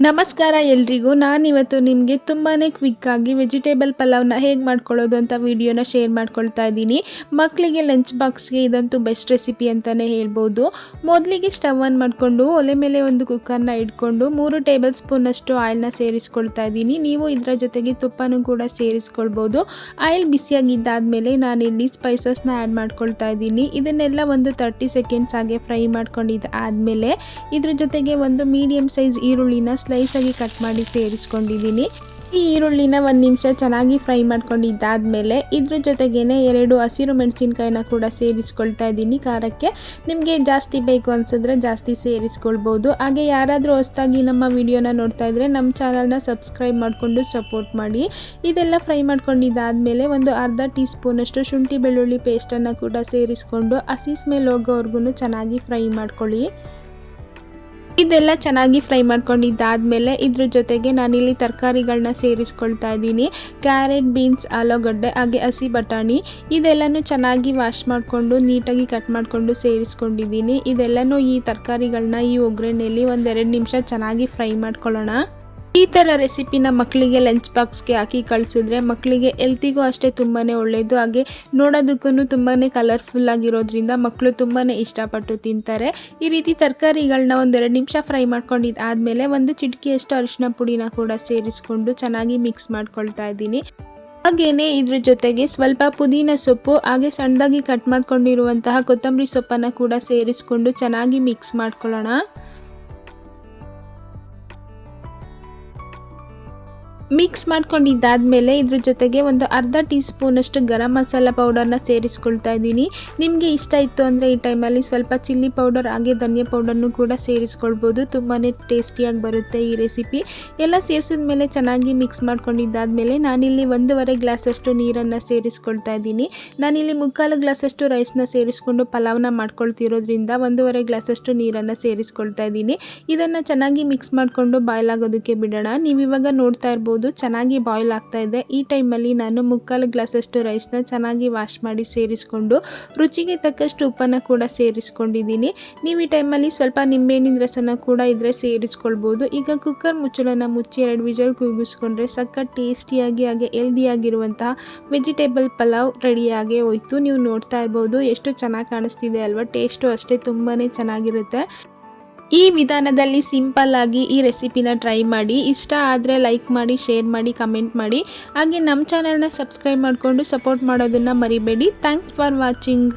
ನಮಸ್ಕಾರ ಎಲ್ರಿಗೂ. ನಾನಿವತ್ತು ನಿಮಗೆ ತುಂಬಾ ಕ್ವಿಕ್ಕಾಗಿ ವೆಜಿಟೇಬಲ್ ಪಲಾವ್ನ ಹೇಗೆ ಮಾಡ್ಕೊಳ್ಳೋದು ಅಂತ ವಿಡಿಯೋನ ಶೇರ್ ಮಾಡ್ಕೊಳ್ತಾ ಇದ್ದೀನಿ. ಮಕ್ಕಳಿಗೆ ಲಂಚ್ ಬಾಕ್ಸ್ಗೆ ಇದಂತೂ ಬೆಸ್ಟ್ ರೆಸಿಪಿ ಅಂತಲೇ ಹೇಳ್ಬೋದು. ಮೊದಲಿಗೆ ಸ್ಟವ್ ಆನ್ ಮಾಡಿಕೊಂಡು ಒಲೆ ಮೇಲೆ ಒಂದು ಕುಕ್ಕರ್ನ ಇಟ್ಕೊಂಡು 3 ಟೇಬಲ್ ಸ್ಪೂನಷ್ಟು ಆಯಿಲ್ನ ಸೇರಿಸ್ಕೊಳ್ತಾ ಇದ್ದೀನಿ. ನೀವು ಇದರ ಜೊತೆಗೆ ತುಪ್ಪನೂ ಕೂಡ ಸೇರಿಸ್ಕೊಳ್ಬೋದು. ಆಯಿಲ್ ಬಿಸಿಯಾಗಿದ್ದಾದಮೇಲೆ ನಾನಿಲ್ಲಿ ಸ್ಪೈಸಸ್ನ ಆ್ಯಡ್ ಮಾಡ್ಕೊಳ್ತಾ ಇದ್ದೀನಿ. ಇದನ್ನೆಲ್ಲ ಒಂದು 30 ಸೆಕೆಂಡ್ಸ್ ಹಾಗೆ ಫ್ರೈ ಮಾಡ್ಕೊಂಡಿದ್ದಾದಮೇಲೆ ಇದ್ರ ಜೊತೆಗೆ ಒಂದು ಮೀಡಿಯಮ್ ಸೈಜ್ ಈರುಳ್ಳಿನ ಸ್ಲೈಸ್ ಆಗಿ ಕಟ್ ಮಾಡಿ ಸೇರಿಸ್ಕೊಂಡಿದ್ದೀನಿ. ಈ ಈರುಳ್ಳಿನ 1 ನಿಮಿಷ ಚೆನ್ನಾಗಿ ಫ್ರೈ ಮಾಡ್ಕೊಂಡಿದ್ದಾದಮೇಲೆ ಇದ್ರ ಜೊತೆಗೇನೆ 2 ಹಸಿರು ಮೆಣಸಿನ್ಕಾಯಿನ ಕೂಡ ಸೇರಿಸ್ಕೊಳ್ತಾ ಇದ್ದೀನಿ. ಖಾರಕ್ಕೆ ನಿಮಗೆ ಜಾಸ್ತಿ ಬೇಕು ಅನಿಸಿದ್ರೆ ಜಾಸ್ತಿ ಸೇರಿಸ್ಕೊಳ್ಬೋದು. ಹಾಗೆ ಯಾರಾದರೂ ಹೊಸದಾಗಿ ನಮ್ಮ ವಿಡಿಯೋನ ನೋಡ್ತಾ ಇದ್ದರೆ ನಮ್ಮ ಚಾನಲ್ನ ಸಬ್ಸ್ಕ್ರೈಬ್ ಮಾಡಿಕೊಂಡು ಸಪೋರ್ಟ್ ಮಾಡಿ. ಇದೆಲ್ಲ ಫ್ರೈ ಮಾಡ್ಕೊಂಡಿದ್ದಾದಮೇಲೆ ಒಂದು ಅರ್ಧ ಟೀ ಸ್ಪೂನಷ್ಟು ಶುಂಠಿ ಬೆಳ್ಳುಳ್ಳಿ ಪೇಸ್ಟನ್ನು ಕೂಡ ಸೇರಿಸ್ಕೊಂಡು ಹಸಿ ಸ್ಮೆಲ್ ಹೋಗೋವರೆಗೂ ಚೆನ್ನಾಗಿ ಫ್ರೈ ಮಾಡ್ಕೊಳ್ಳಿ. ಇದೆಲ್ಲ ಚೆನ್ನಾಗಿ ಫ್ರೈ ಮಾಡ್ಕೊಂಡಿದ್ದಾದಮೇಲೆ ಇದ್ರ ಜೊತೆಗೆ ನಾನಿಲ್ಲಿ ತರಕಾರಿಗಳನ್ನ ಸೇರಿಸ್ಕೊಳ್ತಾ ಇದ್ದೀನಿ. ಕ್ಯಾರೆಟ್, ಬೀನ್ಸ್, ಆಲೂಗಡ್ಡೆ ಹಾಗೆ ಹಸಿ ಬಟಾಣಿ ಇದೆಲ್ಲನೂ ಚೆನ್ನಾಗಿ ವಾಶ್ ಮಾಡಿಕೊಂಡು ನೀಟಾಗಿ ಕಟ್ ಮಾಡಿಕೊಂಡು ಸೇರಿಸ್ಕೊಂಡಿದ್ದೀನಿ. ಇದೆಲ್ಲನೂ ಈ ತರಕಾರಿಗಳನ್ನ ಈ ಒಗ್ಗರಣೆಯಲ್ಲಿ 1-2 ನಿಮಿಷ ಚೆನ್ನಾಗಿ ಫ್ರೈ ಮಾಡ್ಕೊಳ್ಳೋಣ. ಈ ಥರ ರೆಸಿಪಿನ ಮಕ್ಕಳಿಗೆ ಲಂಚ್ ಬಾಕ್ಸ್ಗೆ ಹಾಕಿ ಕಳಿಸಿದ್ರೆ ಮಕ್ಕಳಿಗೆ ಹೆಲ್ತಿಗೂ ಅಷ್ಟೇ ತುಂಬಾ ಒಳ್ಳೆಯದು. ಹಾಗೆ ನೋಡೋದಕ್ಕೂ ತುಂಬಾ ಕಲರ್ಫುಲ್ ಆಗಿರೋದ್ರಿಂದ ಮಕ್ಕಳು ತುಂಬಾ ಇಷ್ಟಪಟ್ಟು ತಿಂತಾರೆ. ಈ ರೀತಿ ತರಕಾರಿಗಳನ್ನ 1-2 ನಿಮಿಷ ಫ್ರೈ ಮಾಡ್ಕೊಂಡಿದ್ದಾದಮೇಲೆ ಒಂದು ಚಿಟಿಕೆಯಷ್ಟು ಅರಿಶಿನ ಪುಡಿನ ಕೂಡ ಸೇರಿಸ್ಕೊಂಡು ಚೆನ್ನಾಗಿ ಮಿಕ್ಸ್ ಮಾಡ್ಕೊಳ್ತಾ ಇದ್ದೀನಿ. ಹಾಗೆಯೇ ಇದ್ರ ಜೊತೆಗೆ ಸ್ವಲ್ಪ ಪುದೀನ ಸೊಪ್ಪು ಹಾಗೆ ಸಣ್ಣದಾಗಿ ಕಟ್ ಮಾಡ್ಕೊಂಡಿರುವಂತಹ ಕೊತ್ತಂಬರಿ ಸೊಪ್ಪನ್ನು ಕೂಡ ಸೇರಿಸ್ಕೊಂಡು ಚೆನ್ನಾಗಿ ಮಿಕ್ಸ್ ಮಾಡ್ಕೊಳ್ಳೋಣ. ಮಿಕ್ಸ್ ಮಾಡ್ಕೊಂಡಿದ್ದಾದಮೇಲೆ ಇದ್ರ ಜೊತೆಗೆ ಒಂದು ಅರ್ಧ ಟೀ ಸ್ಪೂನಷ್ಟು ಗರಂ ಮಸಾಲ ಪೌಡರ್ನ ಸೇರಿಸ್ಕೊಳ್ತಾ ಇದ್ದೀನಿ. ನಿಮಗೆ ಇಷ್ಟ ಇತ್ತು ಅಂದರೆ ಈ ಟೈಮಲ್ಲಿ ಸ್ವಲ್ಪ ಚಿಲ್ಲಿ ಪೌಡರ್ ಹಾಗೆ ಧನಿಯಾ ಪೌಡರ್ನು ಕೂಡ ಸೇರಿಸ್ಕೊಳ್ಬೋದು. ತುಂಬಾ ಟೇಸ್ಟಿಯಾಗಿ ಬರುತ್ತೆ ಈ ರೆಸಿಪಿ. ಎಲ್ಲ ಸೇರಿಸಿದ ಮೇಲೆ ಚೆನ್ನಾಗಿ ಮಿಕ್ಸ್ ಮಾಡ್ಕೊಂಡಿದ್ದಾದಮೇಲೆ ನಾನಿಲ್ಲಿ 1.5 ಗ್ಲಾಸಷ್ಟು ನೀರನ್ನು ಸೇರಿಸ್ಕೊಳ್ತಾ ಇದ್ದೀನಿ. ನಾನಿಲ್ಲಿ 3/4 ಗ್ಲಾಸಷ್ಟು ರೈಸ್ನ ಸೇರಿಸ್ಕೊಂಡು ಪಲಾವ್ನ ಮಾಡ್ಕೊಳ್ತಿರೋದ್ರಿಂದ 1.5 ಗ್ಲಾಸಷ್ಟು ನೀರನ್ನು ಸೇರಿಸ್ಕೊಳ್ತಾ ಇದ್ದೀನಿ. ಇದನ್ನು ಚೆನ್ನಾಗಿ ಮಿಕ್ಸ್ ಮಾಡಿಕೊಂಡು ಬಾಯ್ಲ್ ಆಗೋದಕ್ಕೆ ಬಿಡೋಣ. ನೀವು ಇವಾಗ ನೋಡ್ತಾ ಇರ್ಬೋದು ಚೆನ್ನಾಗಿ ಬಾಯ್ಲ್ ಆಗ್ತಾ ಇದೆ. ಈ ಟೈಮಲ್ಲಿ ನಾನು 3/4 ಗ್ಲಾಸಷ್ಟು ರೈಸ್ನ ಚೆನ್ನಾಗಿ ವಾಶ್ ಮಾಡಿ ಸೇರಿಸ್ಕೊಂಡು ರುಚಿಗೆ ತಕ್ಕಷ್ಟು ಉಪ್ಪನ್ನು ಕೂಡ ಸೇರಿಸ್ಕೊಂಡಿದ್ದೀನಿ. ನೀವು ಈ ಟೈಮಲ್ಲಿ ಸ್ವಲ್ಪ ನಿಂಬೆಹಣ್ಣಿನ ರಸನ ಕೂಡ ಇದ್ರೆ ಸೇರಿಸ್ಕೊಳ್ಬೋದು. ಈಗ ಕುಕ್ಕರ್ ಮುಚ್ಚಳನ ಮುಚ್ಚಿ 2 ವಿಷಲ್ ಕೂಗಿಸ್ಕೊಂಡ್ರೆ ಸಖತ್ ಟೇಸ್ಟಿಯಾಗಿ ಹಾಗೆ ಹೆಲ್ದಿಯಾಗಿರುವಂತಹ ವೆಜಿಟೇಬಲ್ ಪಲಾವ್ ರೆಡಿಯಾಗೇ ಹೋಯ್ತು. ನೀವು ನೋಡ್ತಾ ಇರ್ಬೋದು ಎಷ್ಟು ಚೆನ್ನಾಗಿ ಕಾಣಿಸ್ತಿದೆ ಅಲ್ವಾ. ಟೇಸ್ಟು ಅಷ್ಟೇ ತುಂಬಾ ಚೆನ್ನಾಗಿರುತ್ತೆ. ಈ ವಿಧಾನದಲ್ಲಿ ಸಿಂಪಲ್ ಆಗಿ ಈ ರೆಸಿಪಿನ ಟ್ರೈ ಮಾಡಿ. ಇಷ್ಟ ಆದರೆ ಲೈಕ್ ಮಾಡಿ, ಶೇರ್ ಮಾಡಿ, ಕಮೆಂಟ್ ಮಾಡಿ. ಹಾಗೆ ನಮ್ಮ ಚಾನಲ್ನ ಸಬ್ಸ್ಕ್ರೈಬ್ ಮಾಡಿಕೊಂಡು ಸಪೋರ್ಟ್ ಮಾಡೋದನ್ನು ಮರಿಬೇಡಿ. Thanks for watching.